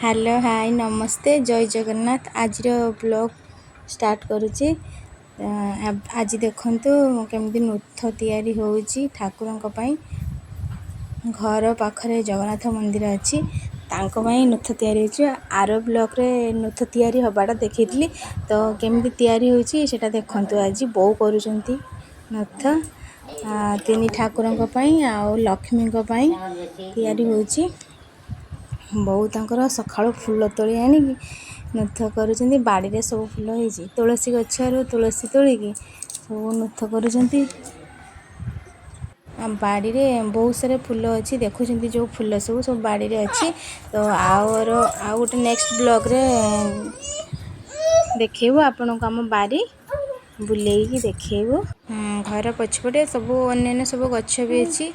Hello hi नमस्ते जय जगन्नाथ आज ब्लॉग स्टार्ट करुच्ची। आज देखंतु केमती नूथ तैयारी होउची ठाकुरन को पई। घर पाखरे जगन्नाथ मंदिर अच्छी तांको पई नूथ तैयारी होउची। आरो ब्लॉग रे नूथ तैयारी हबाटा देखैतली तो केमती तैयारी होउची सेटा देखंतु। आज बो करूचंती नूथ तीन ठाकुरन को पई आ लक्ष्मी को पई तैयारी होउची। बहुत तांकर सकाळु फूल तोली आनिकी नूथ करूचंती। बाड़ी सब फूल होइची तुलसी गछरु तुलसी तोलिकी सब नूथ करूचंती। बाड़ी रे बहुत सारे फूल अच्छी देखुचंती जो फूल सब बाड़ी रे अच्छी। तो आउ गोटे नेक्स्ट ब्लॉग रे देखेबो आपन को हम बाड़ी बुलेकी देखेबो। घर पछपटे सब अन्य सब गछ भी अच्छी।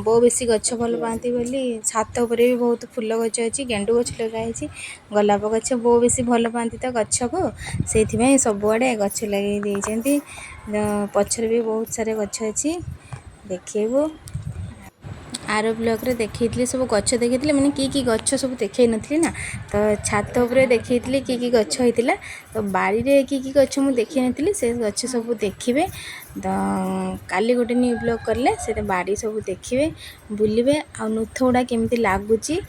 बो बेसी गछ भल पाती बोली छात उपरे भी बहुत फूल गछ अच्छी। गेंडू गछ लगाई गोलाप गछ बो बेसी भल पाती तो गछ को से सबुआड़े गछ लगे देइचंती। पछरे भी बहुत सारे गछ अच्छी देखेबो। आरो ब्लॉग रे देखैतली सब गछ देखैतली माने की गछ सब देखै नथली ना तो छात उपरे देखैतली की गछ होइतिला। तो बाड़ी रे की गछ मु देखै नथली से गछ सब देखिबे। तो काली गोटे न्यू ब्लॉग करले से बाड़ी सब देखिबे बुलिबे आ नूथ गुडा केमती लागुची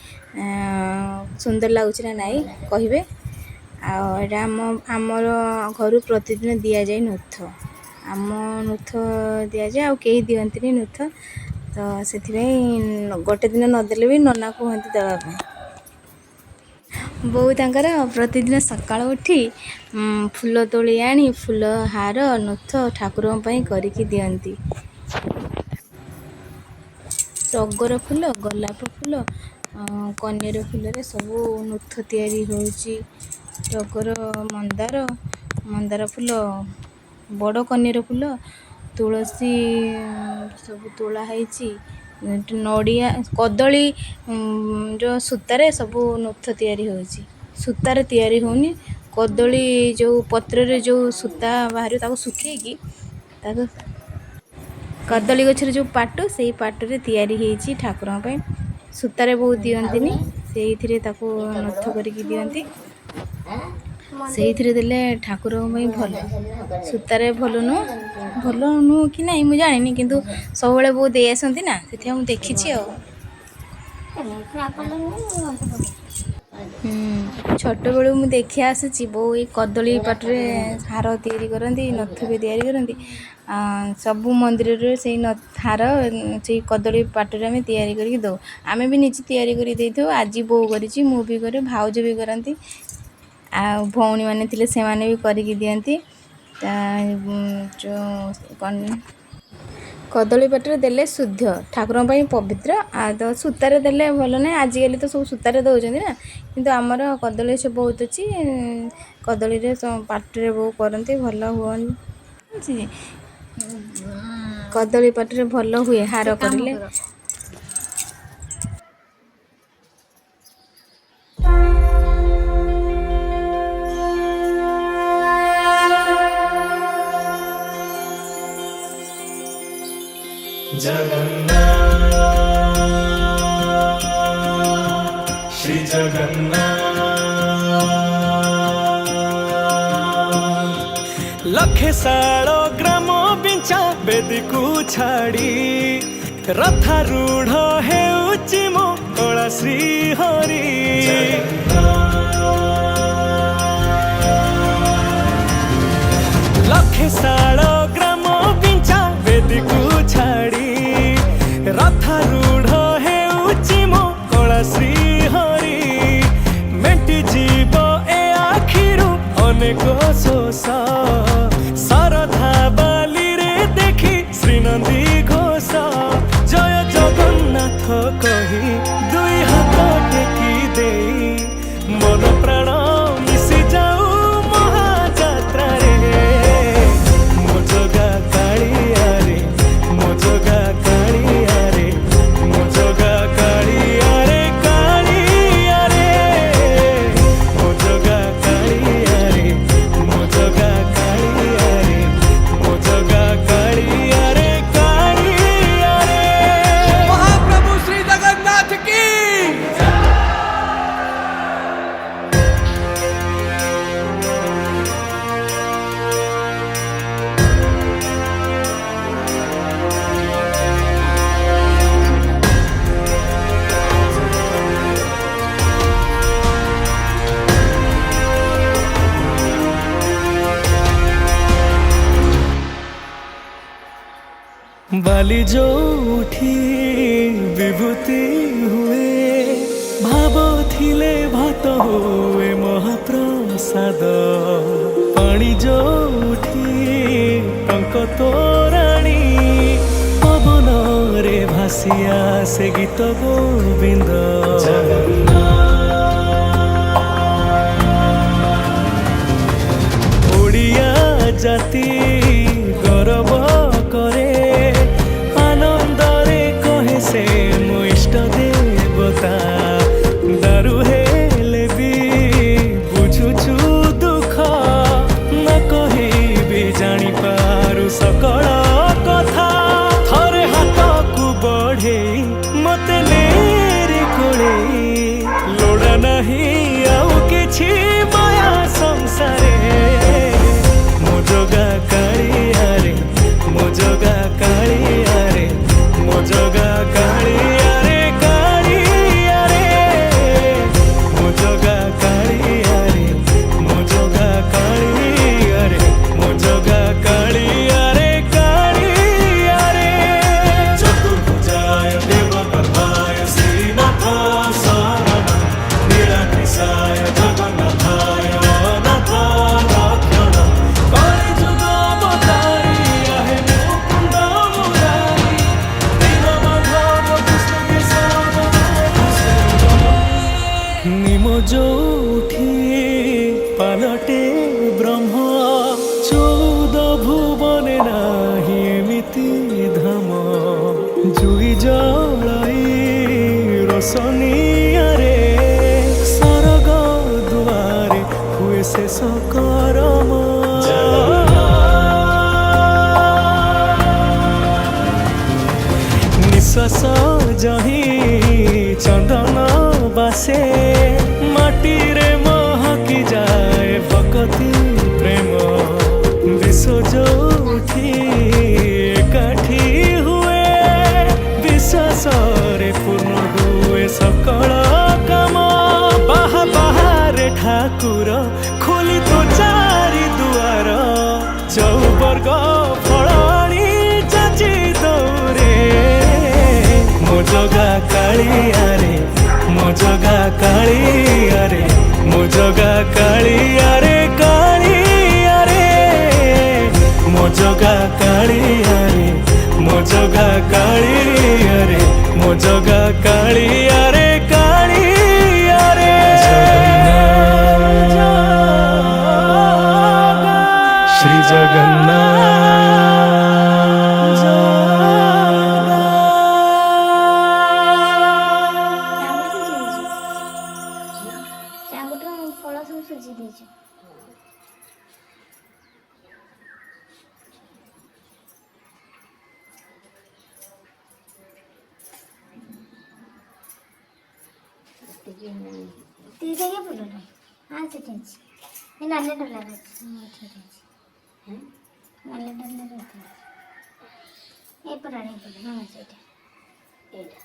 सुंदर लागुची ना नाही कहिबे। आ एटा हमर घर प्रतिदिन दिया जाय नूथ आम नूथ दिया जाय आ केही दियंतिनी नूथ। तो से गोटे दिन नदेले भी नना कहते देवाई। बो तांकर प्रतिदिन सकाळ उठी फूल तोली आनी फूल हार नूथ ठाकुर करिकी दियंती। टगर फूल गोलाप फूल कनेर फूल रे सब नूथ तैयारी होउची। टगर मंदार फूल बड़ कनेर फूल तुलसी सब तोला है। नड़िया कदली जो सूतारे सब नूथ तैयारी होउची। सूतारे तैयारी होनी कदली जो पत्र रे जो सूता बाहर ताको सुखेकी ताको कदली गछरे जो पाटो से पाटो रे तैयारी हेची ठाकुर पे। सूतारे बहुत दियंतिनी से ताको नूथ करिकी दियंती। से देले ठाकुर भल सूतारे भल नु कि नहीं मुझे जानी किंतु सब बेले बहुत दे आसती ना से मुझे देखी। छोट बेलू मुझे देखी आसी बो कदली पाटरे हार तैयारी करती नथ भी तैयारी करती। सबू मंदिर रे से हार से कदली पाटरे आम तैयारी करके दो आमे भी निजे तैयारी कर देथो। आज बो करी मु भी करे भाउज भी करती आ भौणी माने थिले से माने भी करिकी दियंती। जो कदली पाटरे देले शुद्ध ठाकुर पवित्र आ तो सूतारे देले भल ना। आजिकल तो सब सूतारे दौरान ना किंतु आमर कदली से बहुत अच्छी कदली रे पाटरे बहु करती भल हुआ। कदली पाटरे भल हुए हार करले। जगन्नाथ श्री जगन्नाथ लखे सालो ग्राम बिंचा बेदीकू छाड़ी रथारूढ़ हेउची मो कला श्री हरि। लखे सालो ग्राम बिंचा बेदीकू छाड़ी रथारूढ़ हेउची मो कला श्री हरि। मेटी जीव ए आखिरु अनेक शोष सरधा बाली रे देखी श्रीनंदी घोष। जय जगन्नाथ कही दुई हाथ टेकी देई मन प्राण मिशि जाऊ महाजात्रा रे। मो जगा कालिया रे मो जगा कालिया रे मो जगा कालिया रे कालिया रे मो जगा कालिया रे मो जगा कालिया। बाली जो उठी विभूति हुए भाव थिले भात हुए महाप्रसाद पानी जो उठी टंक तोराणी पवन रे भासिया से गीत गोविंद ओडिया जाति गौरव करे आनंदरे कहे से मो इष्ट देवता दारु हेले भी बुझुछु दुख न कहे भी जानी पारु सकल कथा थरे हाथ को बढ़े मते नेरे कोड़े लोड़ा नहीं आउ किछि माया संसारे मो जगा कालिया रे मो जगा कालिया रे मो जगा कालिया रे कालिया रे मो जगा कालिया रे मो जगा कालिया रे मो जगा कालिया रे कालिया रे चतुर्भुजाय देवकथाय श्रीनाथ शरणं नीलाद्रिसाय जगन्नाथाय अनाथ रक्षणं कलिजुग अवतारी आहे मुकुन्द मुरारी दीनबन्धव कृष्ण केशव निम जोठी पालटे ब्रह्म चौद भुवने नाही एमिति धाम जुई जलाई रोशनियारे सरग दुआरे हुए शेष करम निश्वास जही चंदन बासे माटी रे महकी जाए भक्ति प्रेम विश्व जोठी एकाठी हुए विश्वास रे पूर्ण हुए सकल काम बाहा बाहारे ठाकुर खोली तो चारि दुआर चौवर्ग फलाणी जाची दौरे मो जगा कालिया रे मो जगा कालिया रे मो जगा कालिया रे कालिया रे मो जगा कालिया रे मो जगा कालिया रे मो जगा कालिया रे कालिया रे श्री ଫଳ ସବୁ ସୁଜି ଦେଇଛୁ। ତିରିଶ ଫୁଲ ନାହିଁ ହଁ ସେଠି ଅଛି ଏ ନାଲି ଡଲାର ଅଛି ସେଠି ଅଛି ନାଲି ଡଲାର ଅଛି ଏ ପୁରାଣି ଫୁଲ ହଁ ସେଇଟା ଏଇଟା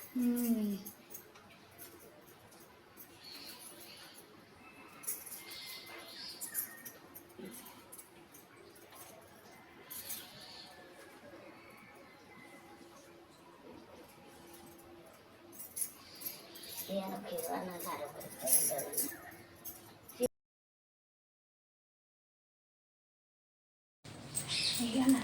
ହେଇଗଲା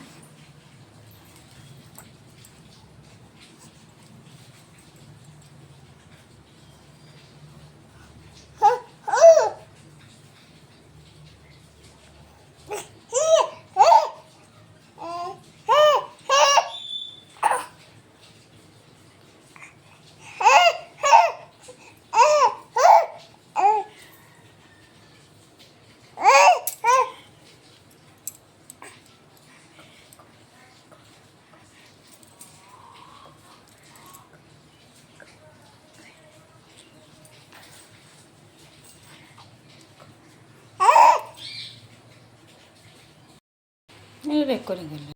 ରେକର୍ଡିଂ